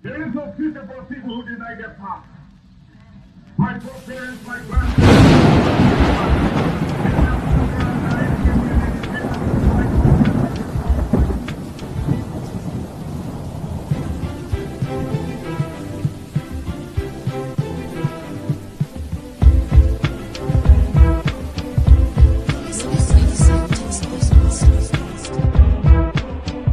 There is no future for people who deny their past. My foreparents, my grandparents.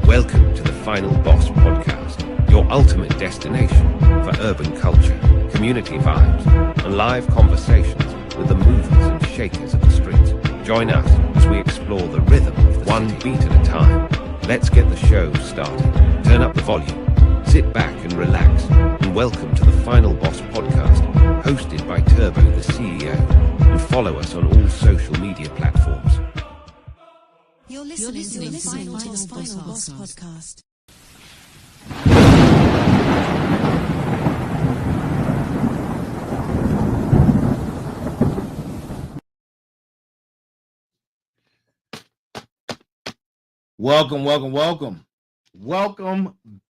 Welcome to the Final Boss Podcast, your ultimate destination for urban culture, community vibes, and live conversations with the movers and shakers of the streets. Join us as we explore the rhythm of one beat at a time. Let's get the show started. Turn up the volume, sit back and relax, and welcome to the Final Boss Podcast, hosted by Turbo, the CEO, and follow us on all social media platforms. You're listening to the Final Boss Podcast. Welcome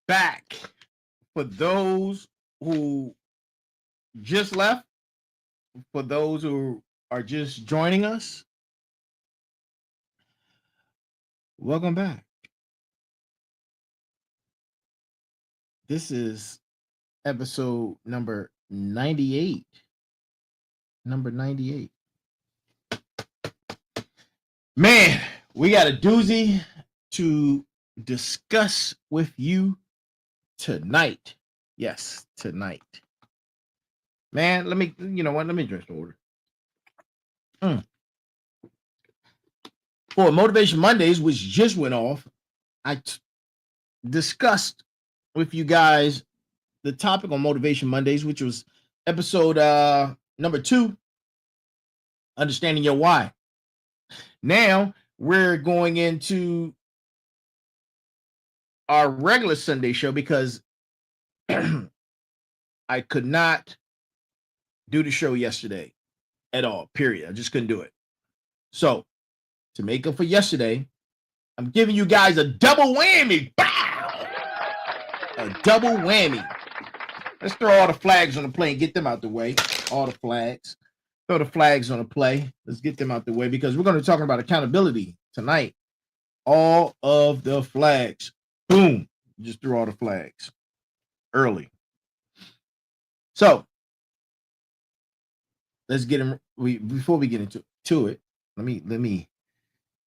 back. For those who just left, for those who are just joining us, welcome back. This is episode number 98. Man, we got a doozy to discuss with you tonight. Yes, tonight. Man, let me drink some water. For Motivation Mondays, which just went off, I discussed with you guys the topic on Motivation Mondays, which was episode number 2, Understanding Your Why. Now we're going into our regular Sunday show because I could not do the show yesterday at all, period. I just couldn't do it. So to make up for yesterday, I'm giving you guys a double whammy. Bow! A double whammy. Let's throw all the flags on the play and get them out the way. All the flags. Throw the flags on the play. Let's get them out the way because we're going to be talking about accountability tonight. All of the flags. Boom. Just threw all the flags early. So let's get them. Before we get into it, let me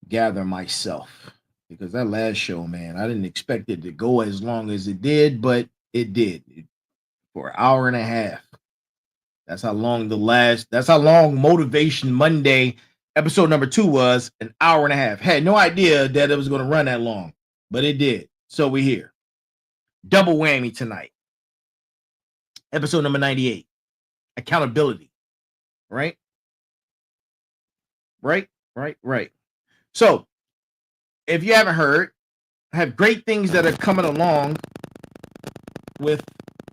gather myself because that last show, man, I didn't expect it to go as long as it did, but it did for an hour and a half. That's how long Motivation Monday episode number 2 was, an hour and a half. Had no idea that it was going to run that long, but it did. So we're here. Double whammy tonight. Episode number 98. Accountability. Right. So if you haven't heard, I have great things that are coming along with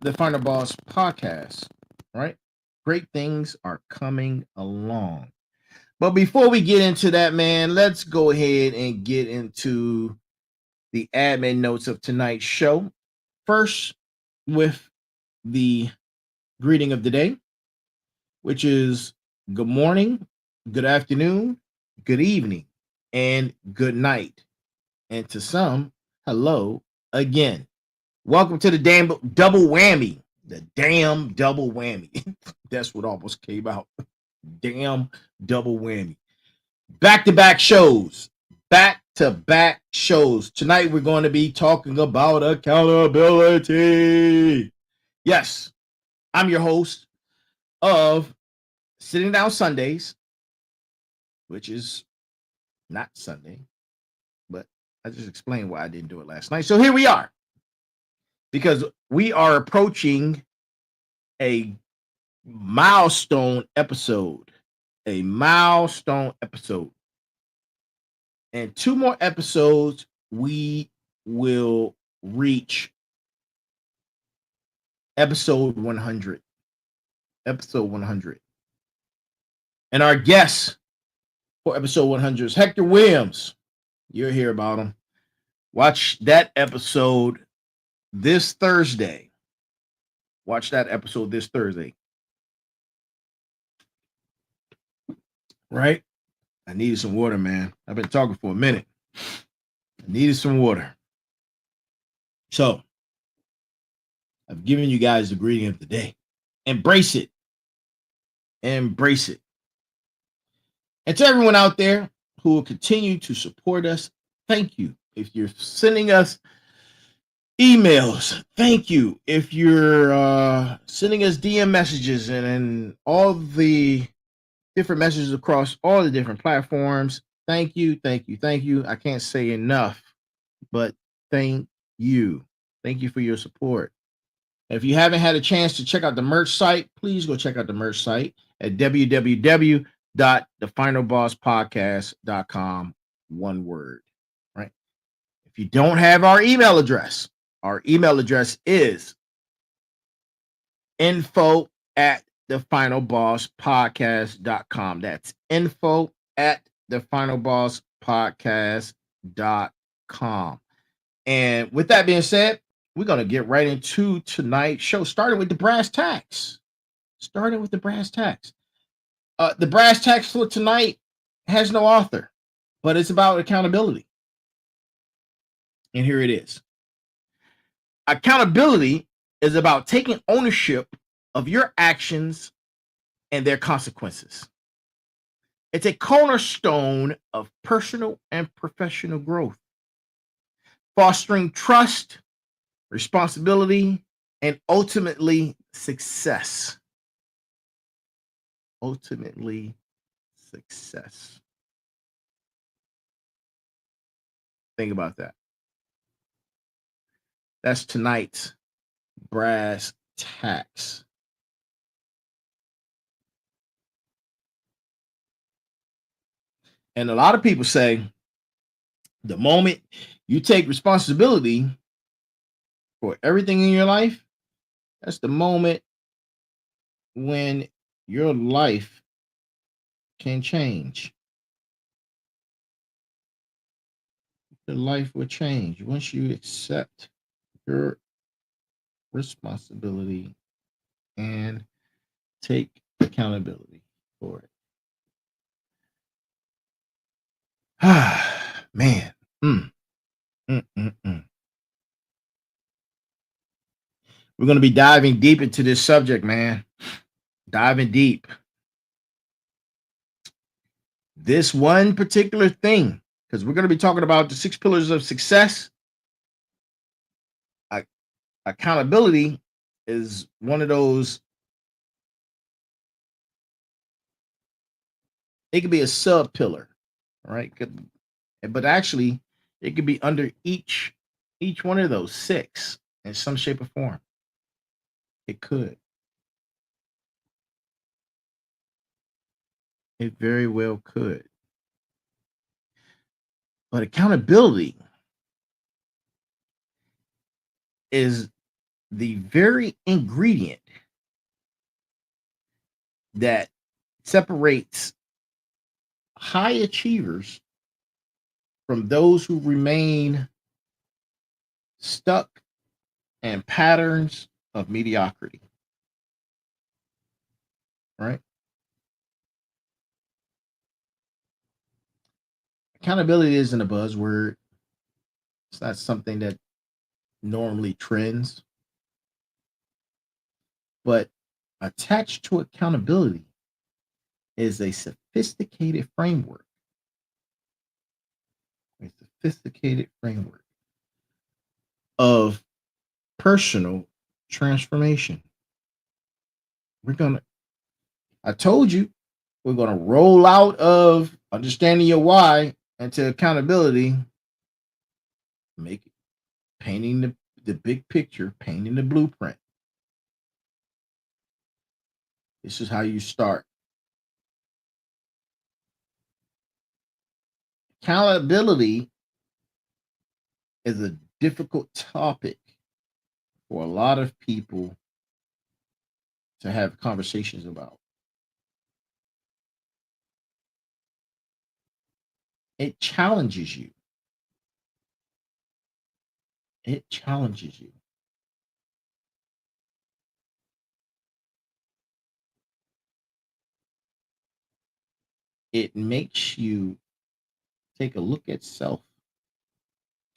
the Final Boss podcast, right? Great things are coming along. But before we get into that, man, let's go ahead and get into the admin notes of tonight's show. First, with the greeting of the day, which is good morning, good afternoon, good evening, and good night. And to some, hello again. Welcome to the damn double whammy. The damn double whammy. That's what almost came out. Damn double whammy. Back-to-back shows. Back-to-back shows. Tonight we're going to be talking about accountability. Yes, I'm your host of Sitting Down Sundays, which is not Sunday, but I just explained why I didn't do it last night. So here we are, because we are approaching a milestone episode. And 2 more episodes, we will reach episode 100. And our guest for episode 100 is Hector Williams. You'll hear about him. Watch that episode this Thursday. Watch that episode this Thursday. Right? I needed some water, man. I've been talking for a minute. I needed some water. So, I've given you guys the ingredient of the day. Embrace it. Embrace it. And to everyone out there who will continue to support us, thank you. If you're sending us emails, thank you. If you're sending us DM messages and all the different messages across all the different platforms, thank you, thank you, thank you. I can't say enough, but thank you. Thank you for your support. If you haven't had a chance to check out the merch site, please go check out the merch site at www.TheFinalBossPodcast.com. One word, right? If you don't have our email address is info@TheFinalBossPodcast.com. That's info@TheFinalBossPodcast.com. And with that being said, we're going to get right into tonight's show, starting with the brass tacks. The brass tacks for tonight has no author, but it's about accountability. And here it is. Accountability is about taking ownership of your actions and their consequences. It's a cornerstone of personal and professional growth, fostering trust, responsibility, and ultimately success. Think about that. That's tonight's brass tacks. And a lot of people say the moment you take responsibility for everything in your life, that's the moment when your life can change. Your life will change once you accept your responsibility and take accountability for it. Man. We're going to be diving deep into this subject, man. Diving deep. This one particular thing, because we're going to be talking about the 6 pillars of success. Accountability is one of those. It could be a sub pillar, right? But actually, it could be under each one of those 6 in some shape or form. It could. It very well could. But accountability is the very ingredient that separates high achievers from those who remain stuck in patterns of mediocrity. Right? Accountability isn't a buzzword. It's not something that normally trends. But attached to accountability is a sophisticated framework. Of personal transformation. I told you, we're going to roll out of understanding your why into accountability, make it painting the big picture, painting the blueprint. This is how you start. Accountability is a difficult topic for a lot of people to have conversations about. It challenges you. it makes you take a look at self,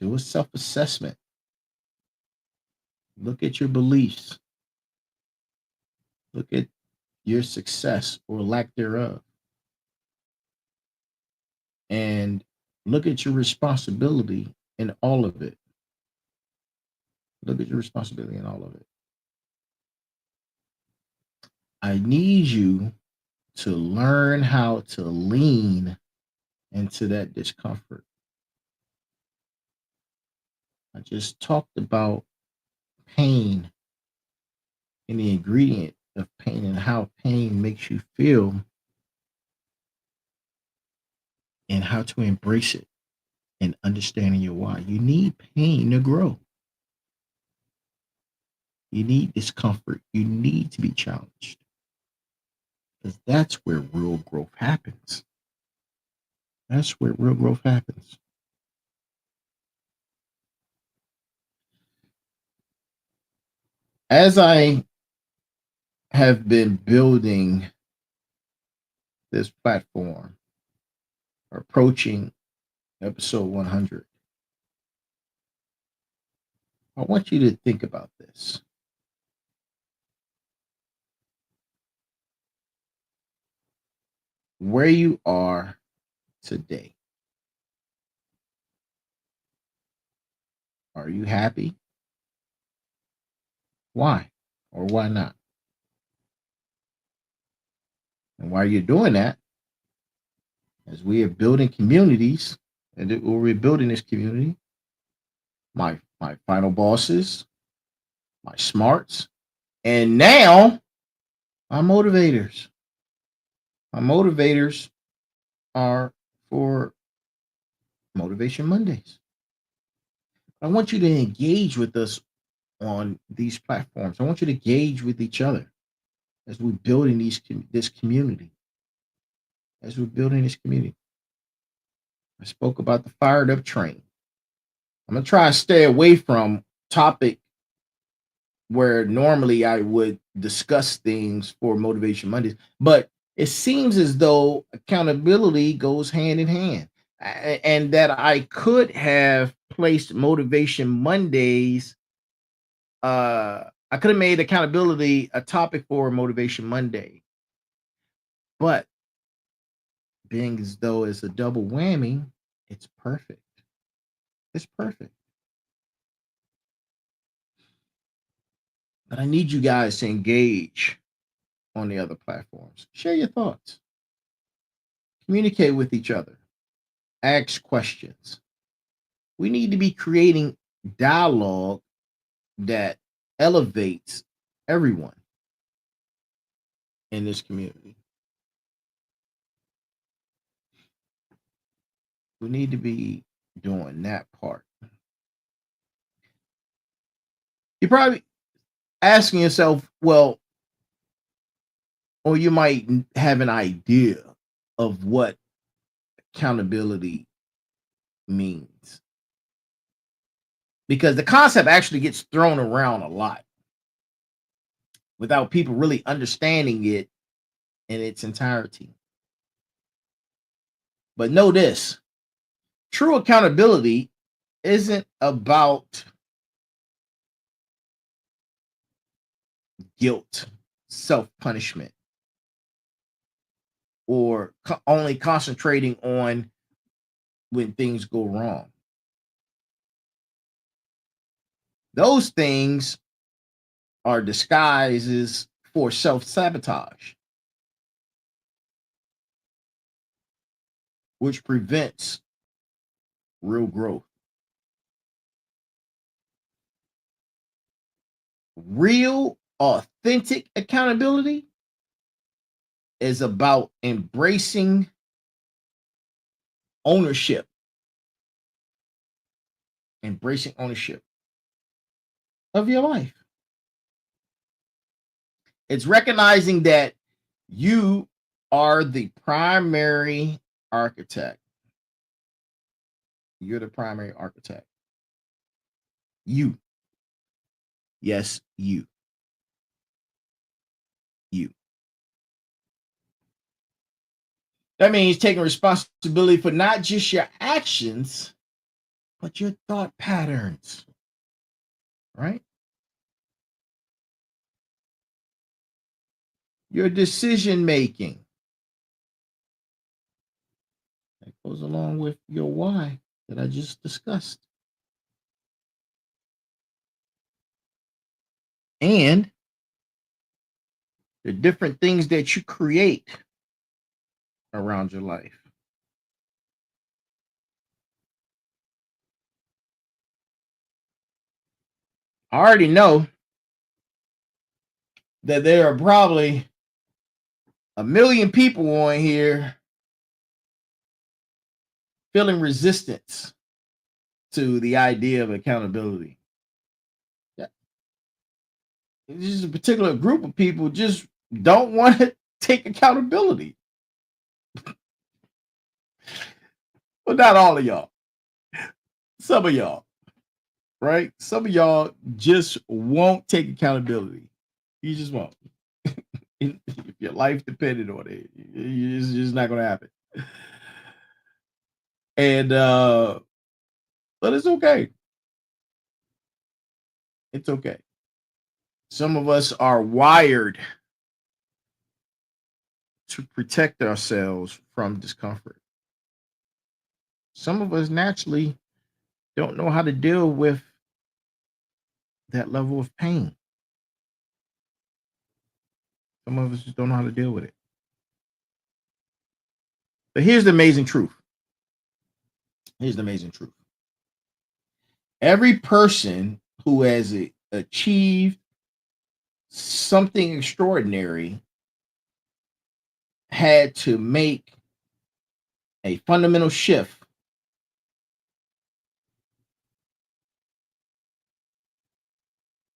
do a self assessment, look at your beliefs, look at your success or lack thereof, and look at your responsibility in all of it. Look at your responsibility in all of it. I need you to learn how to lean into that discomfort. I just talked about pain and the ingredient of pain and how pain makes you feel and how to embrace it and understanding your why. You need pain to grow. You need discomfort. You need to be challenged because that's where real growth happens. That's where real growth happens. As I have been building this platform, approaching episode 100, I want you to think about this. Where you are today. Are you happy? Why or why not? And while you're doing that, as we are building communities, and we're building this community, my final bosses, my smarts, and now my motivators. My motivators are for Motivation Mondays. I want you to engage with us on these platforms. I want you to engage with each other as we're building this community. As we're building this community. I spoke about the fired up train. I'm gonna try to stay away from topic where normally I would discuss things for Motivation Mondays, but it seems as though accountability goes hand in hand, and that I could have placed Motivation Mondays. I could have made accountability a topic for Motivation Monday, but being as though it's a double whammy, it's perfect. It's perfect. But I need you guys to engage on the other platforms. Share your thoughts. Communicate with each other. Ask questions. We need to be creating dialogue that elevates everyone in this community. We need to be doing that part. You're probably asking yourself, well, or you might have an idea of what accountability means. Because the concept actually gets thrown around a lot without people really understanding it in its entirety. But know this, true accountability isn't about guilt, self punishment, or only concentrating on when things go wrong. Those things are disguises for self sabotage, which prevents real growth. Real, authentic accountability is about embracing ownership. Embracing ownership of your life. It's recognizing that you are the primary architect. You're the primary architect. You. Yes, you. You. That means taking responsibility for not just your actions, but your thought patterns, right? Your decision making. That goes along with your why that I just discussed. And the different things that you create around your life. I already know that there are probably a million people on here feeling resistance to the idea of accountability. Yeah. This is a particular group of people just don't want to take accountability. Well, not all of y'all. Some of y'all, right? Some of y'all just won't take accountability. You just won't. If your life depended on it, it's just not going to happen. And but it's okay. It's okay. Some of us are wired to protect ourselves from discomfort. Some of us naturally don't know how to deal with that level of pain. Some of us just don't know how to deal with it. But here's the amazing truth. Here's the amazing truth. Every person who has achieved something extraordinary had to make a fundamental shift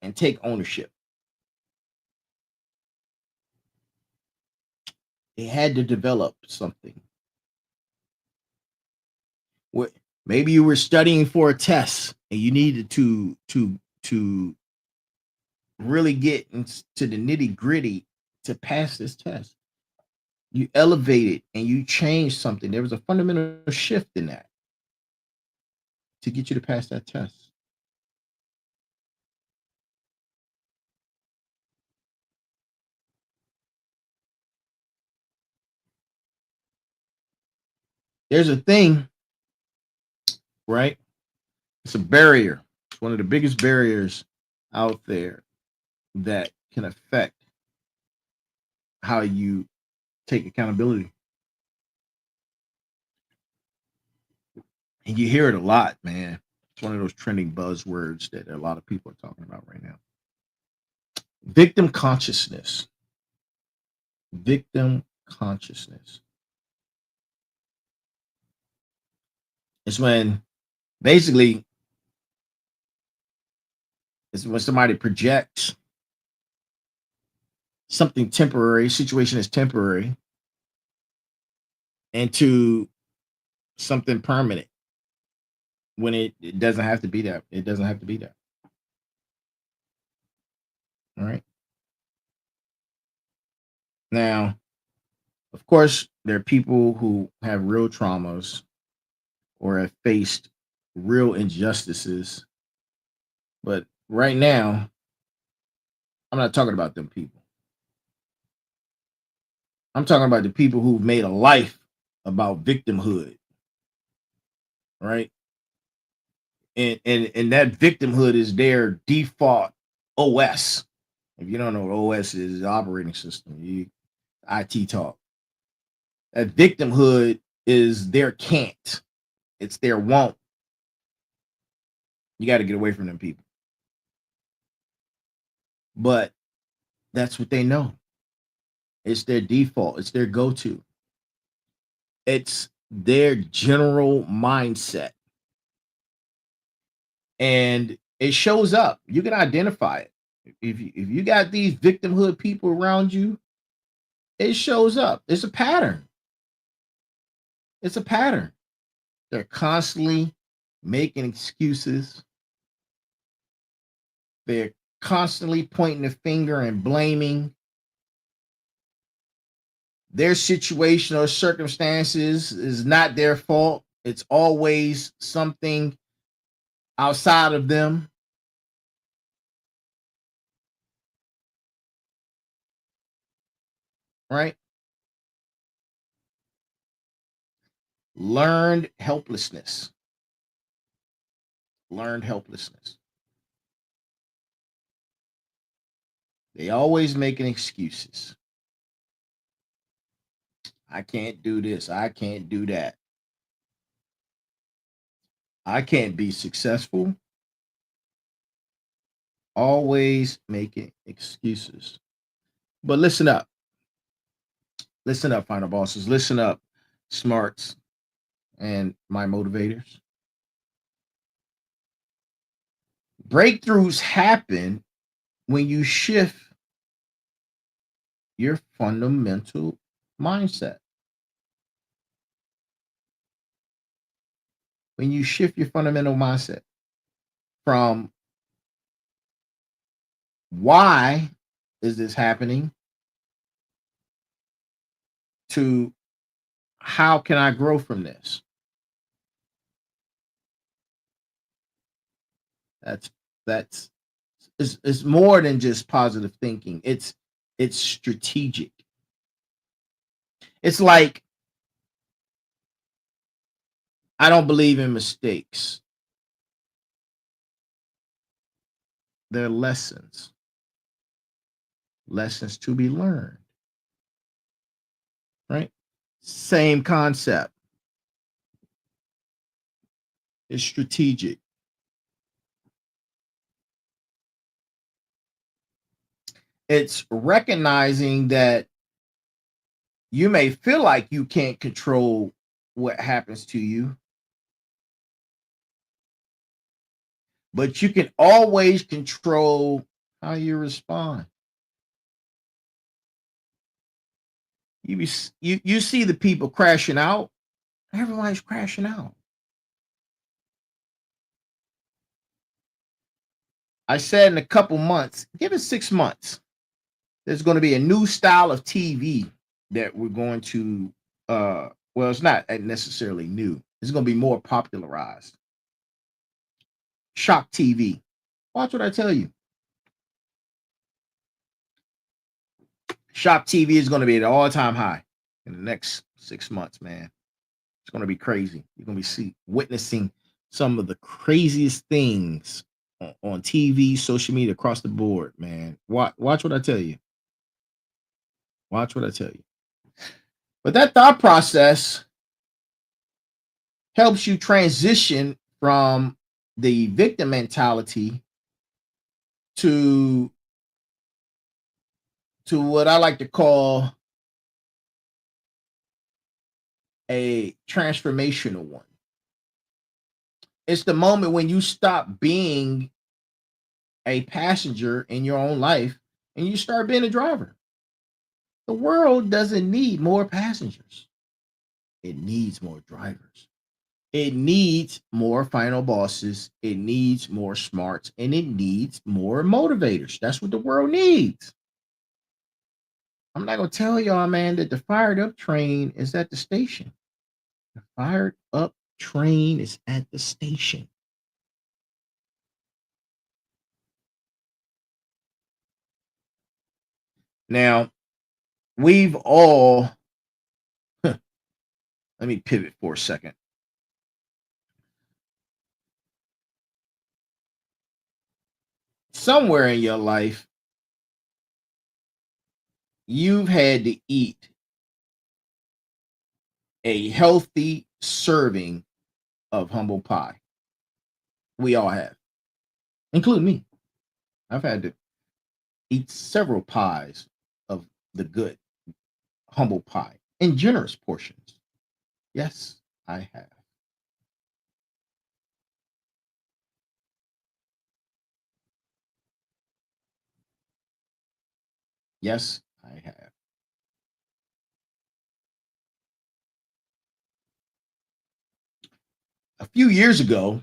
and take ownership. They had to develop something. What maybe you were studying for a test and you needed to really get into the nitty gritty to pass this test. You elevated and you changed something. There was a fundamental shift in that to get you to pass that test. There's a thing, right? It's a barrier. It's one of the biggest barriers out there that can affect how you take accountability. And you hear it a lot, man. It's one of those trending buzzwords that a lot of people are talking about right now. Victim consciousness. Victim consciousness. It's when basically it's when somebody projects something temporary, situation is temporary, into something permanent when it doesn't have to be that. It doesn't have to be that. All right. Now, of course, there are people who have real traumas or have faced real injustices. But right now, I'm not talking about them people. I'm talking about the people who've made a life about victimhood. Right. And that victimhood is their default OS. If you don't know what OS is, operating system, IT talk. That victimhood is their can't. It's their won't. You got to get away from them people. But that's what they know. It's their default. It's their go-to. It's their general mindset. And it shows up. You can identify it. If you got these victimhood people around you, it shows up. It's a pattern. It's a pattern. They're constantly making excuses. They're constantly pointing the finger and blaming. Their situation or circumstances is not their fault. It's always something outside of them. Right? Learned helplessness. Learned helplessness. They always making excuses. I can't do this. I can't do that. I can't be successful. Always making excuses. But listen up. Listen up, final bosses. Listen up, smarts and my motivators. Breakthroughs happen when you shift your fundamental mindset. When you shift your fundamental mindset from why is this happening to how can I grow from this? That's it's more than just positive thinking. It's strategic. It's like I don't believe in mistakes. They're lessons. Lessons to be learned. Right? Same concept. It's strategic. It's recognizing that you may feel like you can't control what happens to you, but you can always control how you respond. You see the people crashing out. Everybody's crashing out. I said in a couple months, give it 6 months. There's going to be a new style of TV that we're going to well, it's not necessarily new. It's going to be more popularized. Shock TV. Watch what I tell you. Shock TV is going to be at an all-time high in the next 6 months, man. It's going to be crazy. You're going to be witnessing some of the craziest things on TV, social media, across the board, man. Watch what I tell you. Watch what I tell you. But that thought process helps you transition from the victim mentality to what I like to call a transformational one. It's the moment when you stop being a passenger in your own life and you start being a driver. The world doesn't need more passengers. It needs more drivers. It needs more final bosses. It needs more smarts, and it needs more motivators. That's what the world needs. I'm not going to tell y'all, man, that the fired up train is at the station. The fired up train is at the station. Now, we've all, let me pivot for a second. Somewhere in your life, you've had to eat a healthy serving of humble pie. We all have, including me. I've had to eat several pies of the good humble pie in generous portions. Yes, I have. Yes, I have. A few years ago,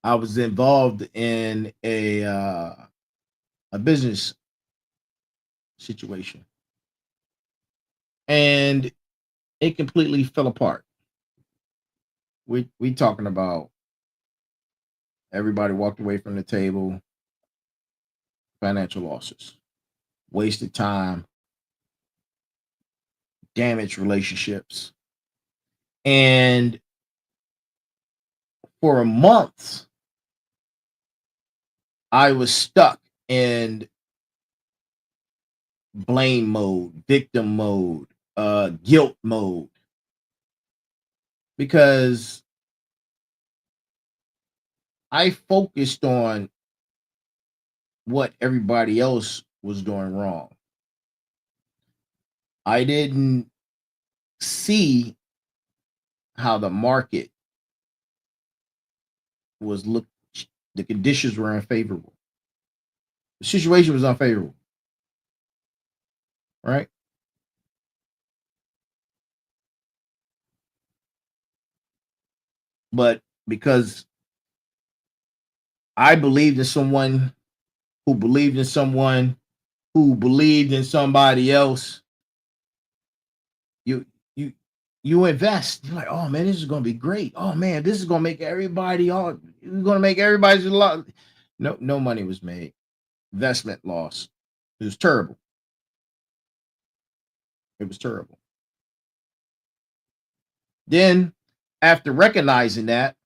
I was involved in a business situation, and it completely fell apart. We talking about everybody walked away from the table, financial losses, wasted time, damaged relationships. And for a month, I was stuck in blame mode, victim mode, guilt mode, because I focused on what everybody else was doing wrong. I didn't see how the market was the conditions were unfavorable. The situation was unfavorable, right? But because I believed in someone who believed in someone who believed in somebody else, you you you invest. You're like, oh man, this is gonna be great. Oh man, this is gonna make everybody all. It's gonna make everybody's a lot. No money was made. Investment loss. It was terrible. It was terrible. Then, after recognizing that,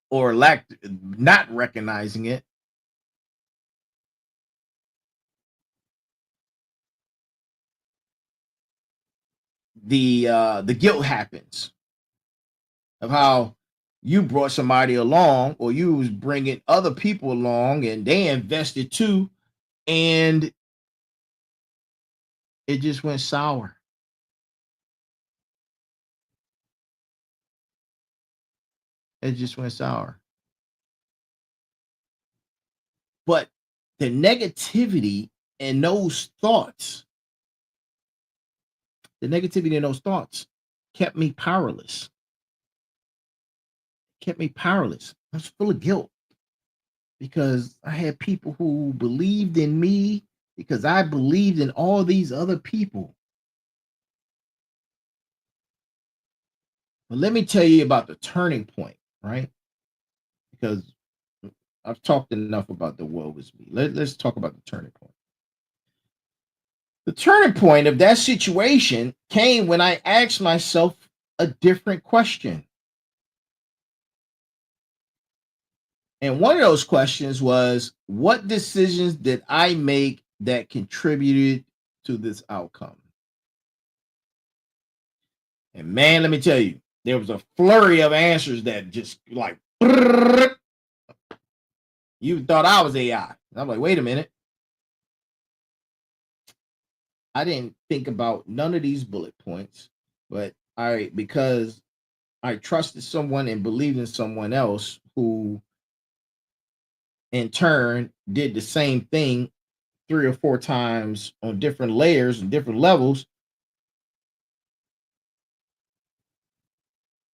or not recognizing it, the guilt happens of how you brought somebody along, or you was bringing other people along, and they invested too, and it just went sour. It just went sour. But the negativity and those thoughts, the negativity in those thoughts kept me powerless. Kept me powerless. I was full of guilt because I had people who believed in me because I believed in all these other people. But let me tell you about the turning point, right? Because I've talked enough about the woe is me. Let's talk about the turning point. The turning point of that situation came when I asked myself a different question. And one of those questions was, what decisions did I make that contributed to this outcome? And man, let me tell you, there was a flurry of answers that just like, you thought I was AI. I'm like, wait a minute. I didn't think about none of these bullet points, but because I trusted someone and believed in someone else who in turn did the same thing 3 or 4 times on different layers and different levels,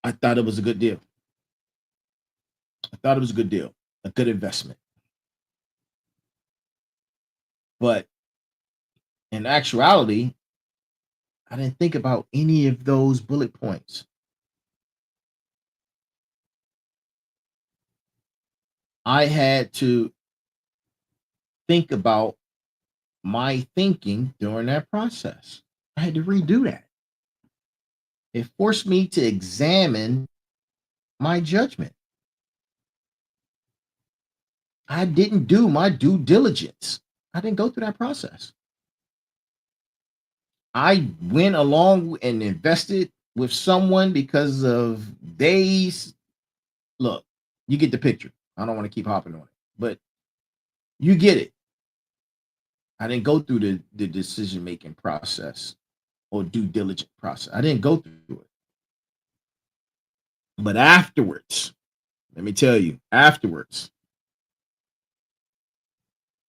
I thought it was a good deal. I thought it was a good deal, a good investment. But in actuality, I didn't think about any of those bullet points. I had to think about my thinking during that process. I had to redo that. It forced me to examine my judgment. I didn't do my due diligence. I didn't go through that process. I went along and invested with someone because of days. Look, you get the picture. I don't want to keep hopping on it, but you get it. I didn't go through the decision making process or due diligence process. I didn't go through it. But afterwards, let me tell you, afterwards,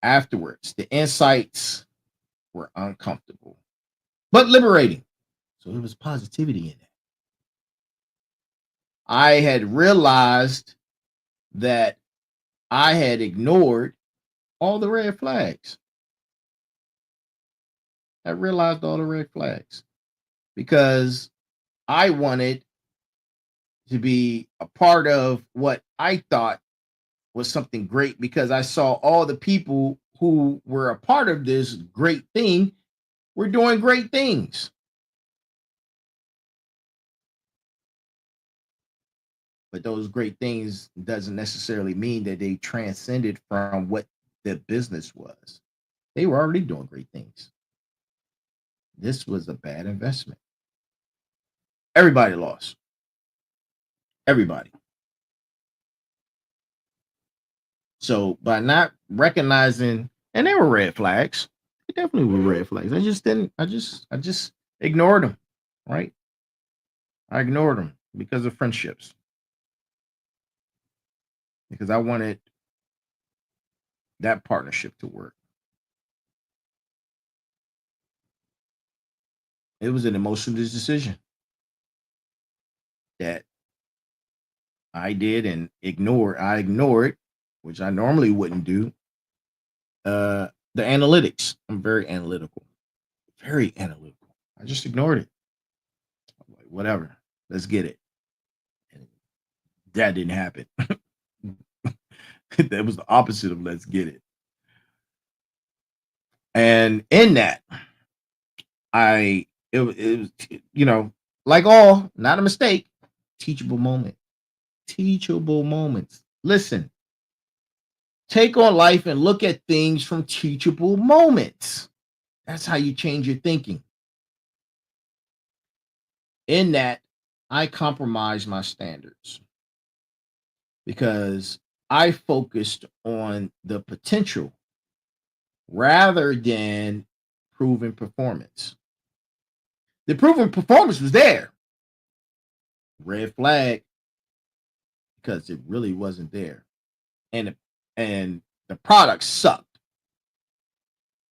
the insights were uncomfortable, but liberating. So there was positivity in it. I had realized that I had ignored all the red flags. I realized all the red flags because I wanted to be a part of what I thought was something great because I saw all the people who were a part of this great thing were doing great things. But those great things doesn't necessarily mean that they transcended from what the business was. They were already doing great things. This was a bad investment. Everybody lost. Everybody. So by not recognizing, and they were red flags. They definitely were red flags. I just ignored them. Right? I ignored them because of friendships. Because I wanted that partnership to work. It was an emotional decision that I did and ignored. I ignored, which I normally wouldn't do. The analytics. I'm very analytical. Very analytical. I just ignored it. I'm like, whatever. Let's get it. And that didn't happen. That was the opposite of let's get it. And in that, it was, like all, not a mistake, teachable moment. Teachable moments. Listen, take on life and look at things from teachable moments. That's how you change your thinking. In that, I compromised my standards because I focused on the potential rather than proven performance. The proven performance was there. Red flag because it really wasn't there. And the product sucked.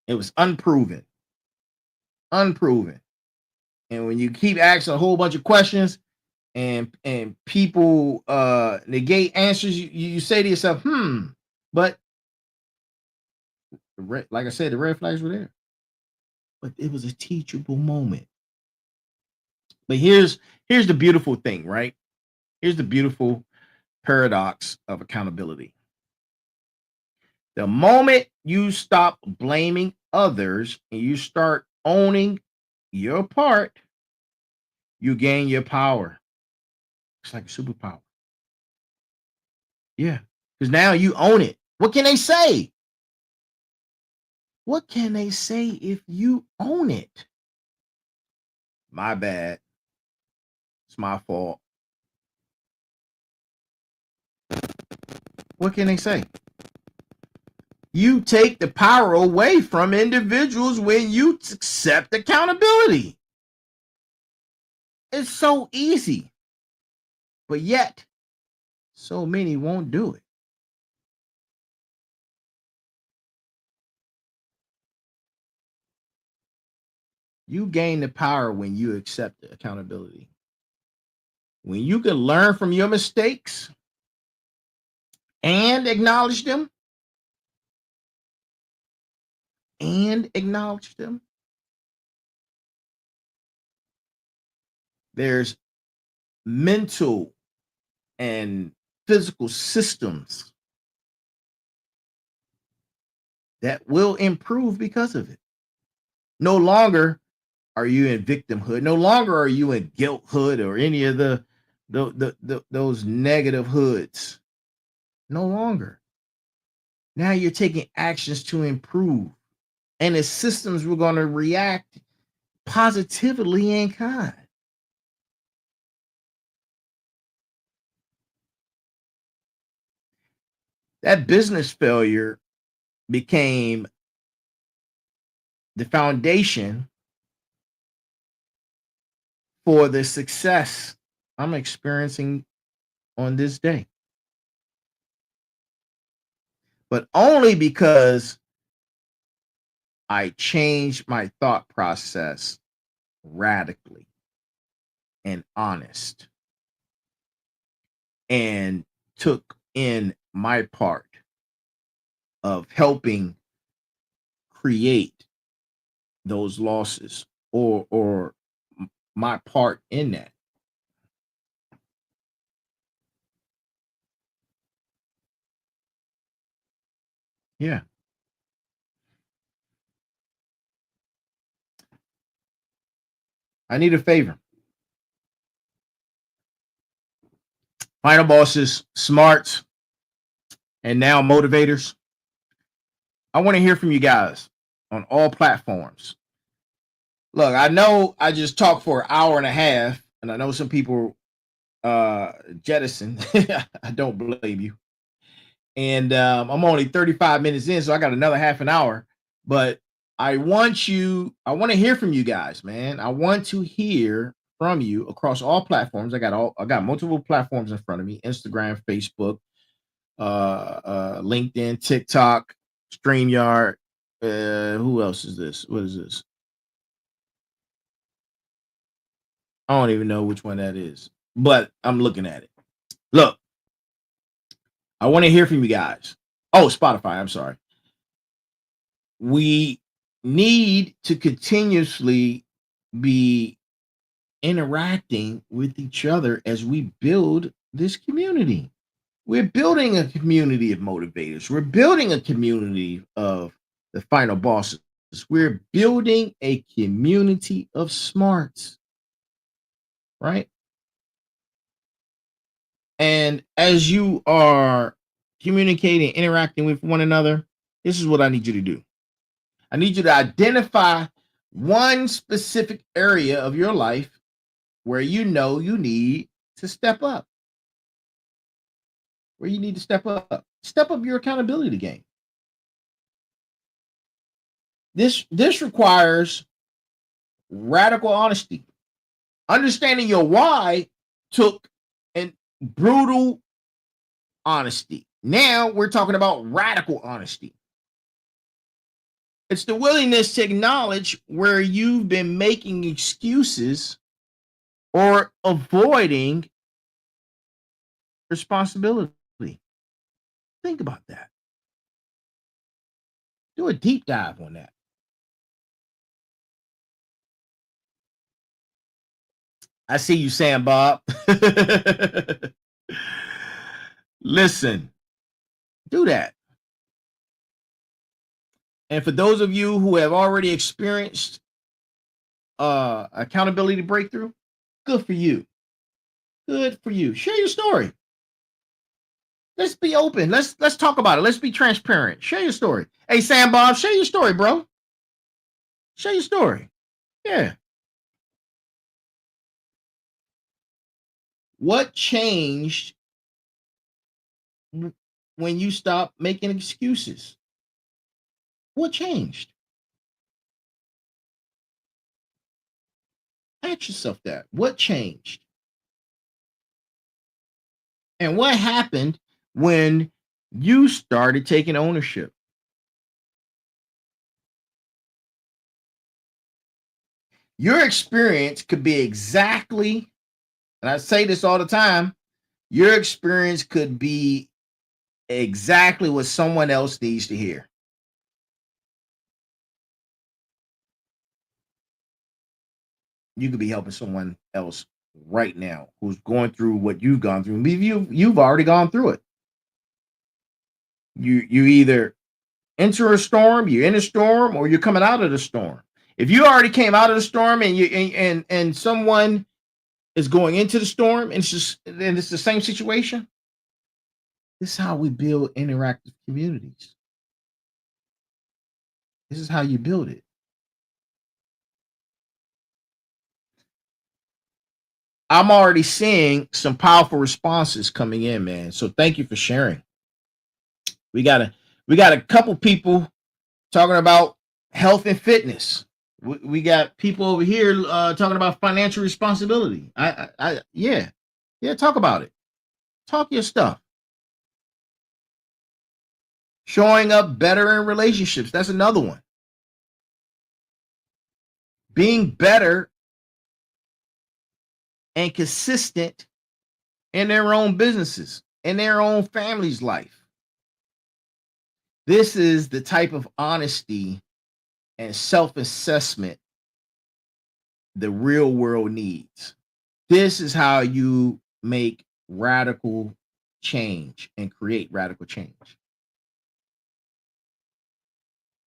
It was unproven. Unproven. And when you keep asking a whole bunch of questions and people negate answers, you say to yourself, but like I said, the red flags were there. But it was a teachable moment. But here's the beautiful thing, right? Here's the beautiful paradox of accountability. The moment you stop blaming others and you start owning your part, you gain your power. It's like a superpower. Yeah. Because now you own it. What can they say? What can they say if you own it? My bad. It's my fault. What can they say? You take the power away from individuals when you accept accountability. It's so easy. But yet, so many won't do it. You gain the power when you accept the accountability. When you can learn from your mistakes and acknowledge them, there's mental and physical systems that will improve because of it. No longer are you in victimhood. No longer are you in guilthood or any of those negative hoods. No longer. Now you're taking actions to improve. And the systems were going to react positively in kind. That business failure became the foundation for the success I'm experiencing on this day. But only because I changed my thought process radically and honest and took in my part of helping create those losses or my part in that. Yeah. I need a favor. Final bosses, smarts, and now motivators. I want to hear from you guys on all platforms. Look, I know I just talked for an hour and a half, and I know some people jettison. I don't blame you. And I'm only 35 minutes in, so I got another half an hour. But I want to hear from you guys, man. I want to hear from you across all platforms. I got multiple platforms in front of me: Instagram, Facebook, LinkedIn, TikTok, StreamYard. Who else is this? What is this? I don't even know which one that is, but I'm looking at it. Look, I want to hear from you guys. Oh, Spotify. I'm sorry. We need to continuously be interacting with each other as we build this community. We're building a community of motivators. We're building a community of the final bosses. We're building a community of smarts, right? And as you are communicating, interacting with one another, this is what I need you to do. I need you to identify one specific area of your life where you know you need to step up. Where you need to step up. Step up your accountability game. This requires radical honesty. Understanding your why took an brutal honesty. Now we're talking about radical honesty. It's the willingness to acknowledge where you've been making excuses or avoiding responsibility. Think about that. Do a deep dive on that. I see you, Sam Bob. Listen, do that. And for those of you who have already experienced accountability breakthrough, good for you. Good for you. Share your story. Let's be open. Let's talk about it. Let's be transparent. Share your story. Hey, Sam Bob, share your story, bro. Share your story. Yeah. What changed when you stopped making excuses? What changed? Ask yourself that. What changed? And what happened when you started taking ownership? Your experience could be exactly, and I say this all the time, your experience could be exactly what someone else needs to hear. You could be helping someone else right now who's going through what you've gone through. Maybe you've already gone through it. You either enter a storm, you're in a storm, or you're coming out of the storm. If you already came out of the storm and you and someone is going into the storm and it's the same situation, this is how we build interactive communities. This is how you build it. I'm already seeing some powerful responses coming in, man. So thank you for sharing. We got a couple people talking about health and fitness. We got people over here talking about financial responsibility. Yeah, talk about it. Talk your stuff. Showing up better in relationships. That's another one. Being better and consistent in their own businesses, in their own family's life. This is the type of honesty and self-assessment the real world needs. This is how you make radical change and create radical change.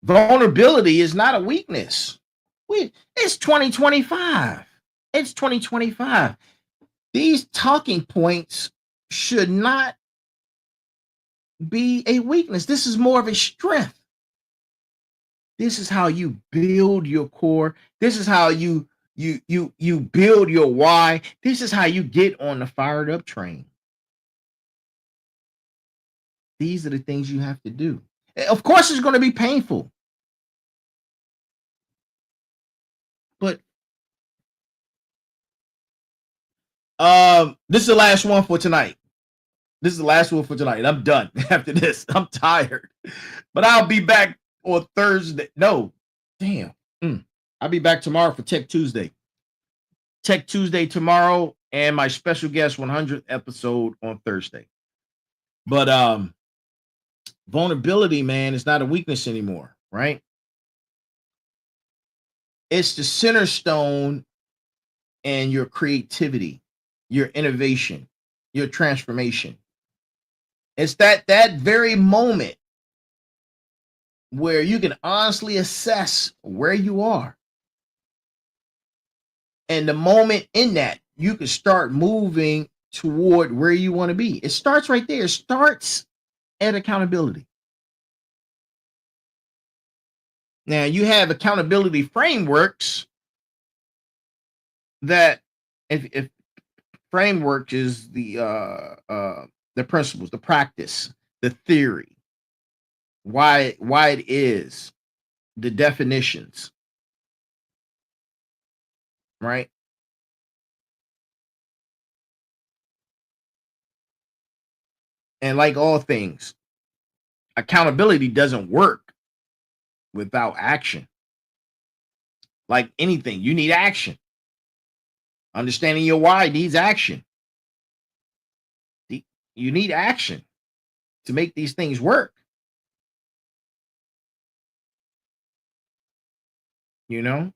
Vulnerability is not a weakness. It's 2025. It's 2025. These talking points should not be a weakness. This is more of a strength. This is how you build your core. This is how you build your why. This is how you get on the fired up train. These are the things you have to do. Of course, it's going to be painful. But this is the last one for tonight. This is the last one for tonight. I'm done after this. I'm tired. But I'll be back on Thursday. No, damn. I'll be back tomorrow for Tech Tuesday. Tech Tuesday tomorrow, and my special guest 100th episode on Thursday. But vulnerability, man, is not a weakness anymore, right? It's the center stone in your creativity, your innovation, your transformation. It's that very moment where you can honestly assess where you are. And the moment in that, you can start moving toward where you want to be. It starts right there. It starts at accountability. Now, you have accountability frameworks that if framework is the principles, the practice, the theory, why it is, the definitions, right? And like all things, accountability doesn't work without action. Like anything, you need action. Understanding your why needs action. You need action to make these things work. You know?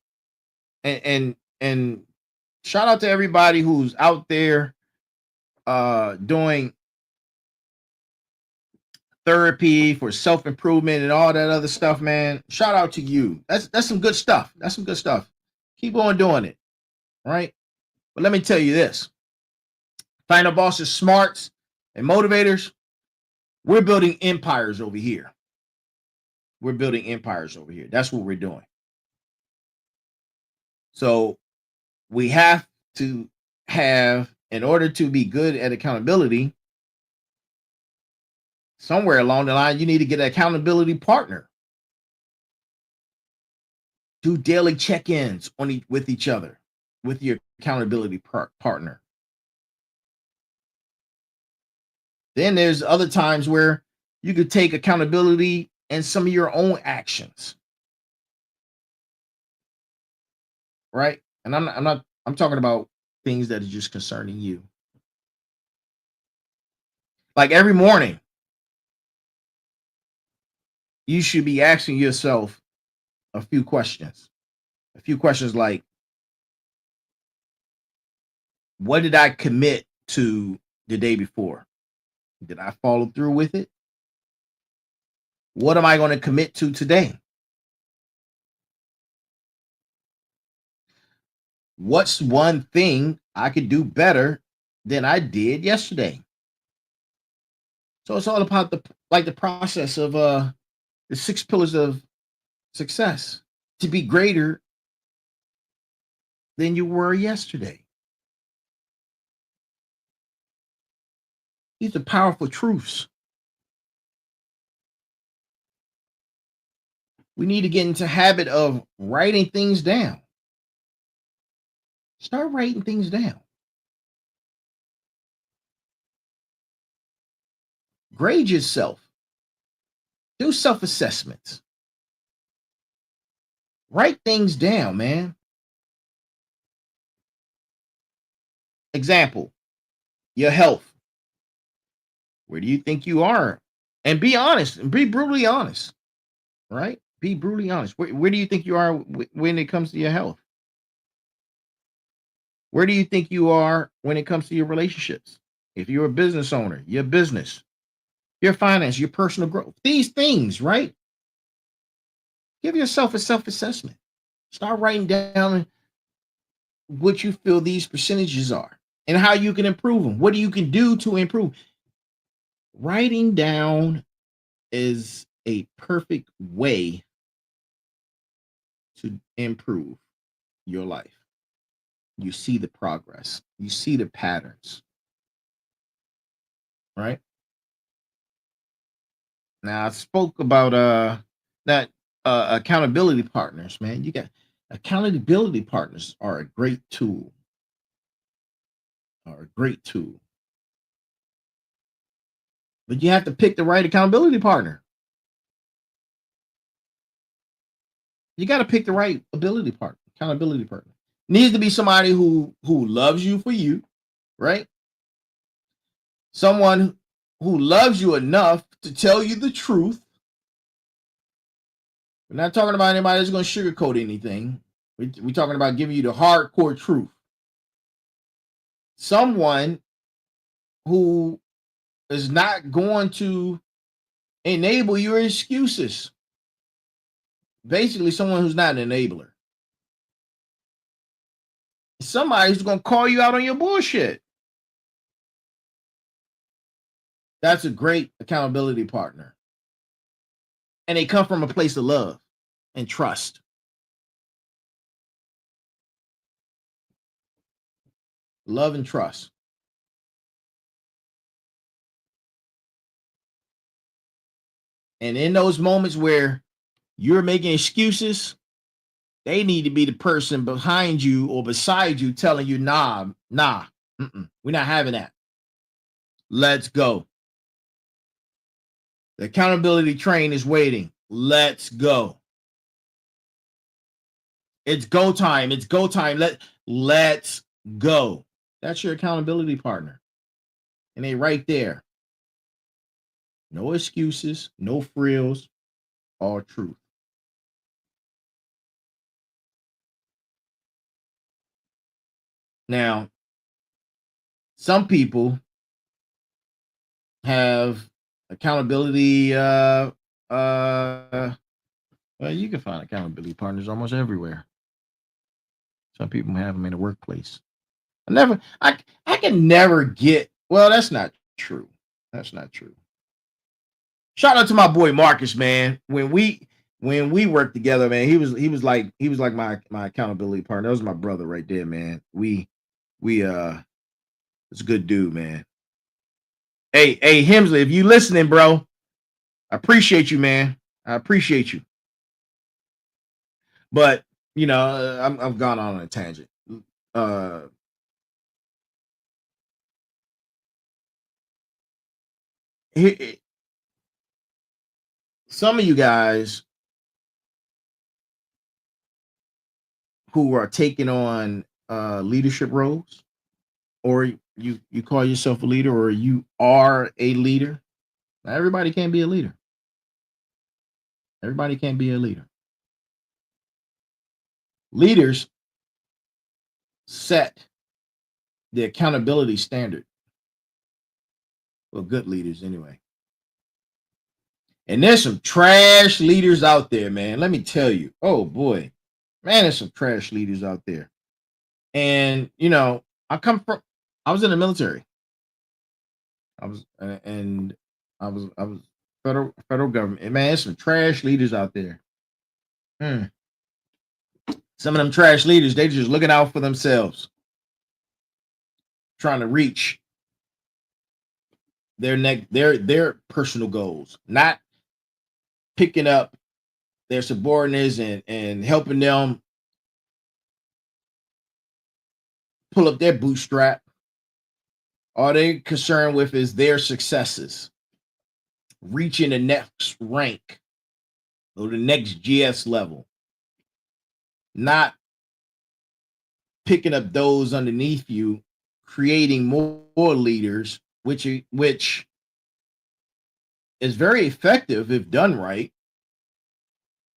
And shout out to everybody who's out there doing therapy for self-improvement and all that other stuff, man. Shout out to you. That's some good stuff. That's some good stuff. Keep on doing it. Right? But let me tell you this. Final Bosses, smarts, and motivators, we're building empires over here. We're building empires over here. That's what we're doing. So we have to have, in order to be good at accountability, somewhere along the line, you need to get an accountability partner. Do daily check-ins with each other, with your accountability partner. Then there's other times where you could take accountability and some of your own actions. Right? And I'm talking about things that are just concerning you. Like every morning, you should be asking yourself a few questions. A few questions like, what did I commit to the day before? Did I follow through with it? What am I going to commit to today? What's one thing I could do better than I did yesterday? So it's all about the process of the 6 pillars of success, to be greater than you were yesterday. These are powerful truths. We need to get into habit of writing things down. Start writing things down. Grade yourself. Do self-assessments. Write things down, man. Example, your health. Where do you think you are? And be honest and be brutally honest, right? Be brutally honest. Where do you think you are when it comes to your health? Where do you think you are when it comes to your relationships? If you're a business owner, your business, your finance, your personal growth, these things, right? Give yourself a self assessment. Start writing down what you feel these percentages are and how you can improve them. What you can do to improve. Writing down is a perfect way to improve your life. You see the progress, you see the patterns, right? Now I spoke about that accountability partners, man. You got accountability partners are a great tool. Are a great tool. But you have to pick the right accountability partner. You got to pick the right accountability partner. Needs to be somebody who loves you for you, right? Someone who loves you enough to tell you the truth. We're not talking about anybody that's going to sugarcoat anything. We're talking about giving you the hardcore truth. Someone who is not going to enable your excuses. Basically, someone who's not an enabler. Somebody who's going to call you out on your bullshit. That's a great accountability partner. And they come from a place of love and trust. Love and trust. And in those moments where you're making excuses, they need to be the person behind you or beside you telling you, nah, we're not having that. Let's go. The accountability train is waiting. Let's go. It's go time. It's go time. Let's go. That's your accountability partner. And they right there. No excuses, no frills, all truth. Now, some people have accountability well, you can find accountability partners almost everywhere. Some people have them in the workplace. I can never get, well, that's not true. That's not true. Shout out to my boy Marcus, man. When we worked together, man, he was like my accountability partner. That was my brother right there, man. We it's a good dude, man. Hey, Hemsley, if you listening, bro, I appreciate you, man. I appreciate you. But you know, I've gone on a tangent. Some of you guys who are taking on leadership roles, or you call yourself a leader, or you are a leader. Now, everybody can't be a leader. Everybody can't be a leader. Leaders set the accountability standard. Well, good leaders anyway. And there's some trash leaders out there, man. Let me tell you. Oh boy, man, there's some trash leaders out there. And you know, I was in the military. I was federal government. And man, there's some trash leaders out there. Some of them trash leaders, they just looking out for themselves, trying to reach their personal goals, not picking up their subordinates and helping them pull up their bootstrap. All they're concerned with is their successes, reaching the next rank or the next GS level, not picking up those underneath you, creating more leaders, which is very effective if done right.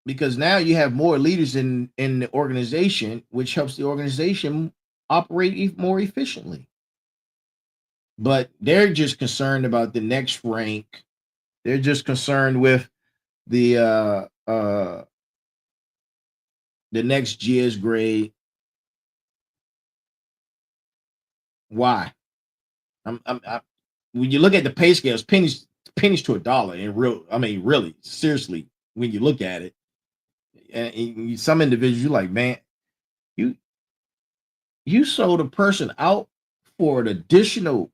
because now you have more leaders in the organization, which helps the organization operate more efficiently. But they're just concerned about the next rank. They're just concerned with the next GS grade. Why? When you look at the pay scales, pennies to a dollar. In real, I mean, really, seriously, when you look at it, and some individuals, you're like, man, you sold a person out for an additional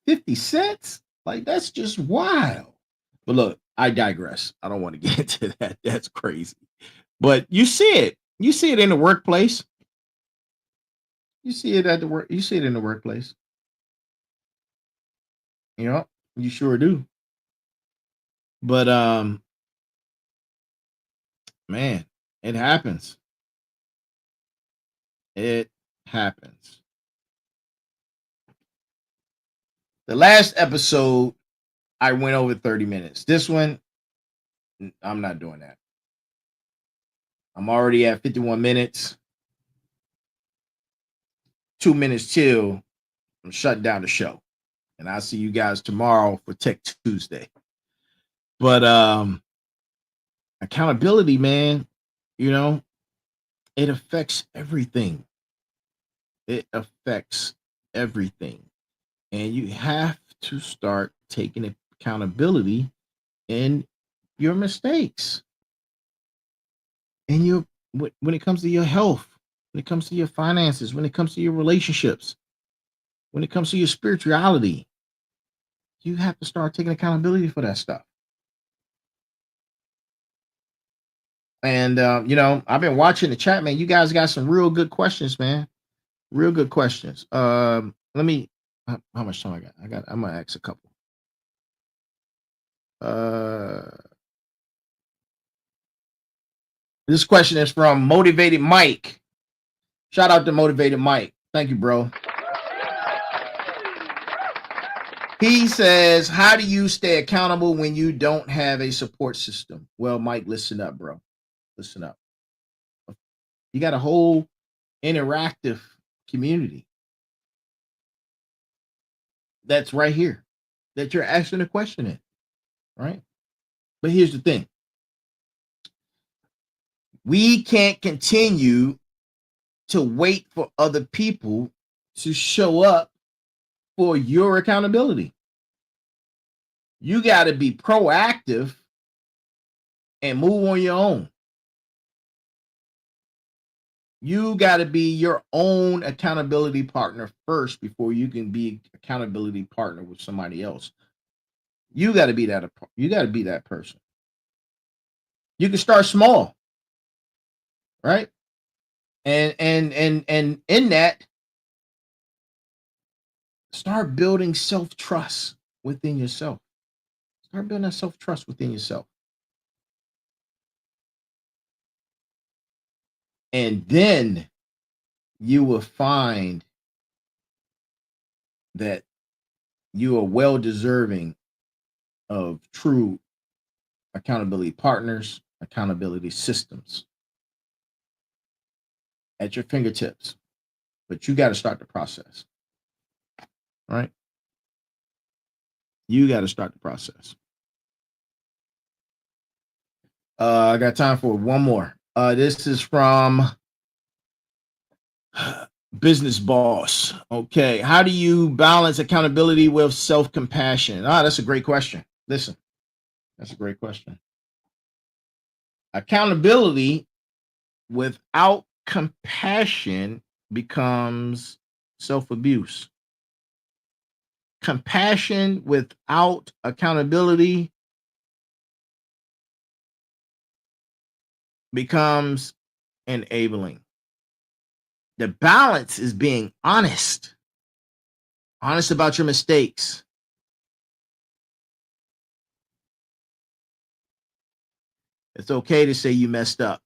50 cents. Like, that's just wild. But look, I digress. I don't want to get into that. That's crazy. But you see it. You see it in the workplace. You see it at the work. You see it in the workplace. You know, you sure do. But man, it happens. It happens. The last episode, I went over 30 minutes. This one, I'm not doing that. I'm already at 51 minutes. 2 minutes till I'm shutting down the show. And I'll see you guys tomorrow for Tech Tuesday. But accountability, man, you know, it affects everything. It affects everything. And you have to start taking accountability in your mistakes. And when it comes to your health, when it comes to your finances, when it comes to your relationships, when it comes to your spirituality, you have to start taking accountability for that stuff. And you know, I've been watching the chat, man. You guys got some real good questions, man. Real good questions. Let me. How much time I got? I'm gonna ask a couple. This question is from Motivated Mike. Shout out to Motivated Mike. Thank you, bro. He says, how do you stay accountable when you don't have a support system? Well, Mike, listen up, bro. Listen up. You got a whole interactive community that's right here that you're asking a question in, right? But here's the thing. We can't continue to wait for other people to show up for your accountability. You got to be proactive and move on your own. You got to be your own accountability partner first before you can be accountability partner with somebody else. You got to be that. You got to be that person. You can start small, right? And in that, start building self-trust within yourself. Start building that self-trust within yourself. And then you will find that you are well deserving of true accountability partners, accountability systems at your fingertips. But you got to start the process. Right? You got to start the process. I got time for one more. This is from Business Boss. Okay. How do you balance accountability with self-compassion? That's a great question. Listen, that's a great question. Accountability without compassion becomes self-abuse. Compassion without accountability becomes enabling. The balance is being honest about your mistakes. It's okay to say you messed up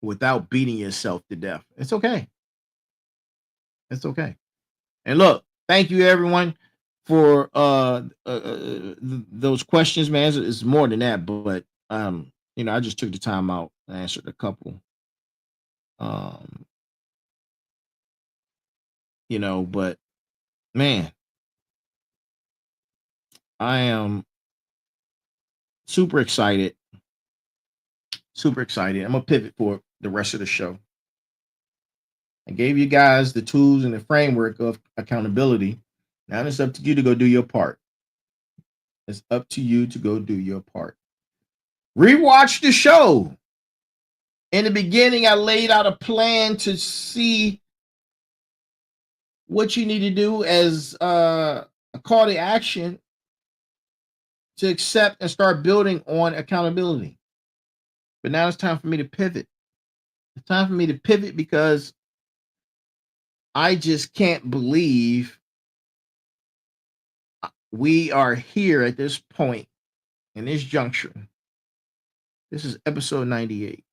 without beating yourself to death. It's okay. It's okay. And look, thank you everyone for those questions, man. It's more than that, but I just took the time out and answered a couple. Um, but man, I am super excited. Super excited. I'm gonna pivot for the rest of the show. I gave you guys the tools and the framework of accountability. Now it's up to you to go do your part. It's up to you to go do your part. Rewatch the show. In the beginning, I laid out a plan to see what you need to do as a call to action to accept and start building on accountability. But now it's time for me to pivot. It's time for me to pivot because I just can't believe we are here at this point in this juncture. This is episode 98.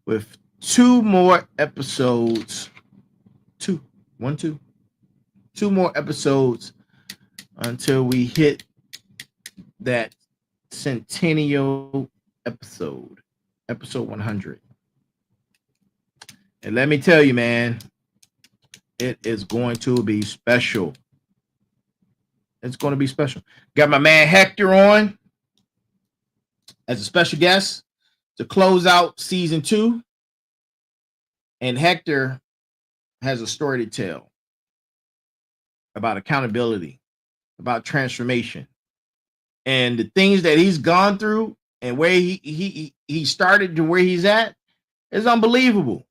With two more episodes, two more episodes until we hit that centennial episode 100. And let me tell you, man, it is going to be special. It's going to be special. Got my man Hector on as a special guest to close out season 2. And Hector has a story to tell about accountability, about transformation, and the things that he's gone through and where he started to where he's at is unbelievable.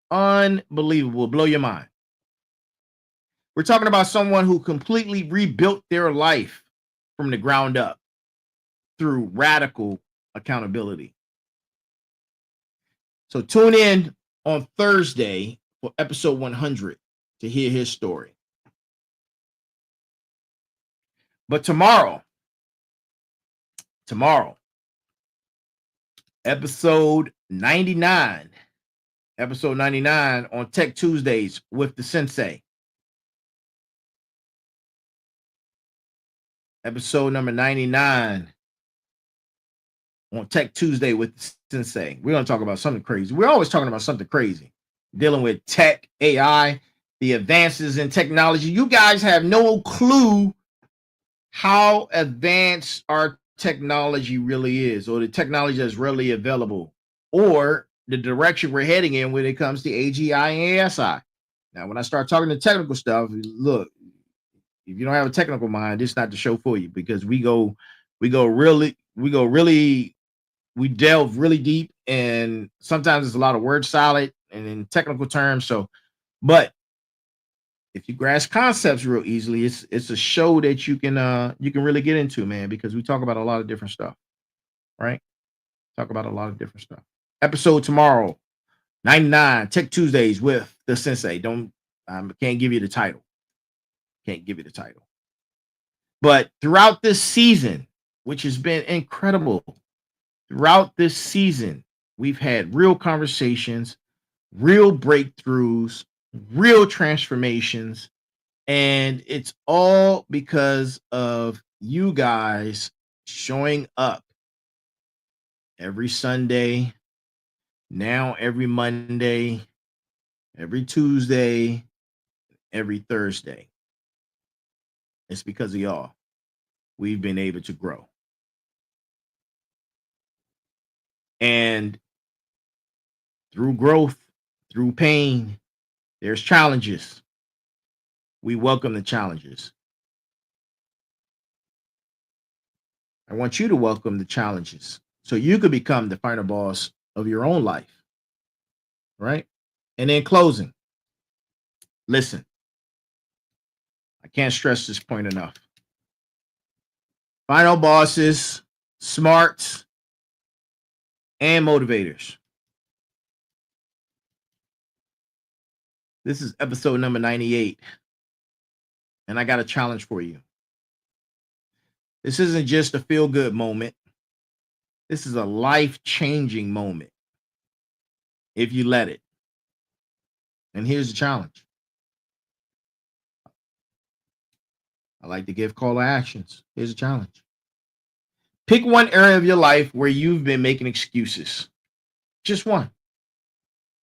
Unbelievable. Blow your mind. We're talking about someone who completely rebuilt their life from the ground up through radical accountability. So tune in on Thursday for episode 100 to hear his story. But tomorrow, episode 99 on Tech Tuesdays with the Sensei. Episode number 99 on Tech Tuesday with the Sensei. We're going to talk about something crazy. We're always talking about something crazy, dealing with tech, AI, the advances in technology. You guys have no clue how advanced our technology really is, or the technology that's readily available, or the direction we're heading in when it comes to AGI and ASI. Now, when I start talking the technical stuff, look, if you don't have a technical mind, it's not the show for you, because we delve really deep, and sometimes there's a lot of word salad and in technical terms. So, but if you grasp concepts real easily, it's a show that you can really get into, man, because we talk about a lot of different stuff, right? Talk about a lot of different stuff. Episode tomorrow, 99 Tech Tuesdays with the Sensei. Can't give you the title. But throughout this season, which has been incredible, we've had real conversations, real breakthroughs, real transformations, and it's all because of you guys showing up every Sunday, now every Monday, every Tuesday, every Thursday. It's because of y'all we've been able to grow. And through growth, through pain, there's challenges. We welcome the challenges. I want you to welcome the challenges so you could become the final boss of your own life, right? And in closing, listen, I can't stress this point enough. Final bosses, smarts, and motivators. This is episode number 98, and I got a challenge for you. This isn't just a feel-good moment. This is a life-changing moment if you let it. And here's the challenge. I like to give call to actions. Here's a challenge. Pick one area of your life where you've been making excuses. Just one.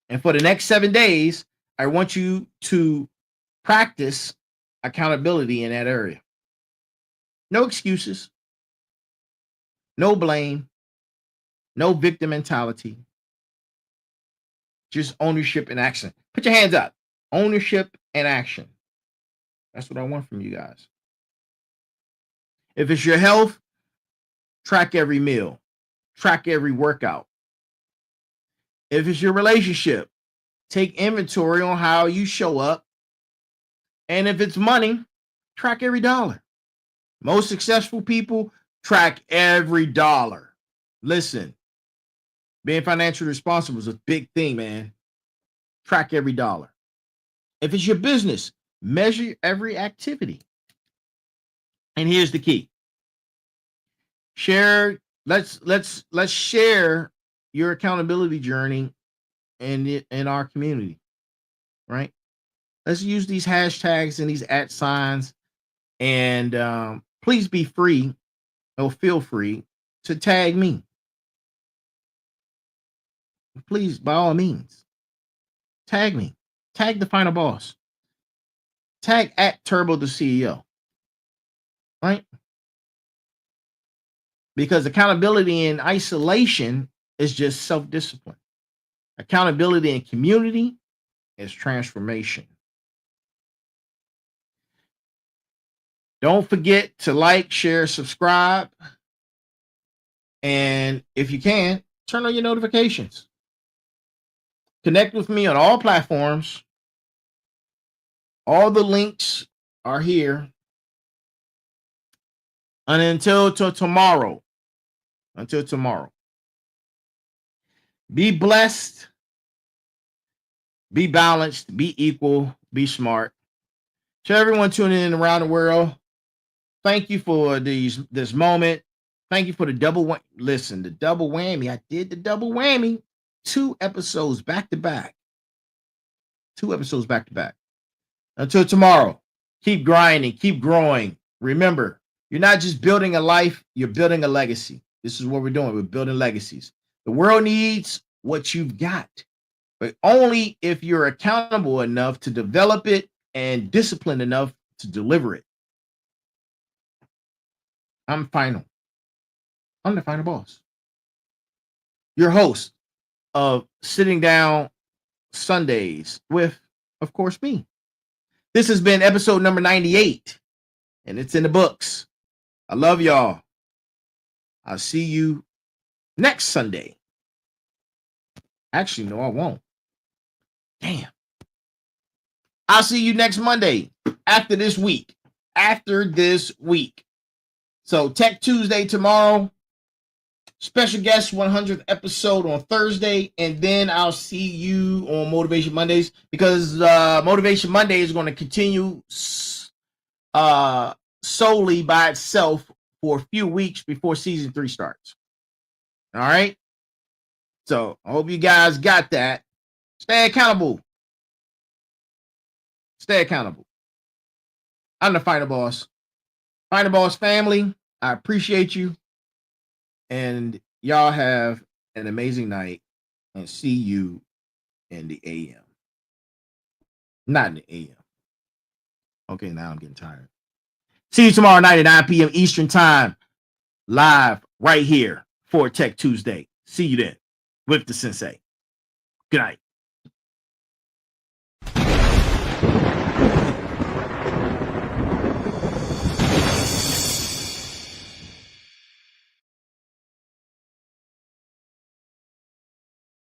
And for the next 7 days, I want you to practice accountability in that area. No excuses, no blame, no victim mentality, just ownership and action. Put your hands up. Ownership and action. That's what I want from you guys. If it's your health, track every meal, track every workout. If it's your relationship, take inventory on how you show up. And if it's money, track every dollar. Most successful people track every dollar. Listen, being financially responsible is a big thing, man. Track every dollar. If it's your business, measure every activity. And here's the key. Share, let's share your accountability journey in our community, right? Let's use these hashtags and these @ signs, and please be free or feel free to tag me. Please, by all means, tag me. Tag the Final Boss. Tag @Turbo the CEO. Right? Because accountability in isolation is just self-discipline. Accountability in community is transformation. Don't forget to like, share, subscribe. And if you can, turn on your notifications. Connect with me on all platforms. All the links are here. And until tomorrow, be blessed, be balanced, be equal, be smart. To everyone tuning in around the world, thank you for this moment. Thank you for the double whammy. Listen, the double whammy. I did the double whammy. 2 episodes back to back. 2 episodes back to back. Until tomorrow, keep grinding, keep growing. Remember, you're not just building a life, you're building a legacy. This is what we're doing. We're building legacies. The world needs what you've got, but only if you're accountable enough to develop it and disciplined enough to deliver it. I'm Final. I'm the Final Boss. Your host of Sitting Down Sundays with, of course, me. This has been episode number 98, and it's in the books. I love y'all. I'll see you next Sunday. Actually, no, I won't. Damn. I'll see you next Monday after this week. So Tech Tuesday tomorrow. Special guest 100th episode on Thursday. And then I'll see you on Motivation Mondays, because Motivation Monday is going to continue solely by itself for a few weeks before season 3 starts. All right. So I hope you guys got that. Stay accountable. Stay accountable. I'm the Final Boss. Final Boss family, I appreciate you. And y'all have an amazing night, and see you in the AM. Not in the AM. Okay, now I'm getting tired. See you tomorrow night at 9 p.m. Eastern Time, live right here for Tech Tuesday. See you then with the Sensei. Good night.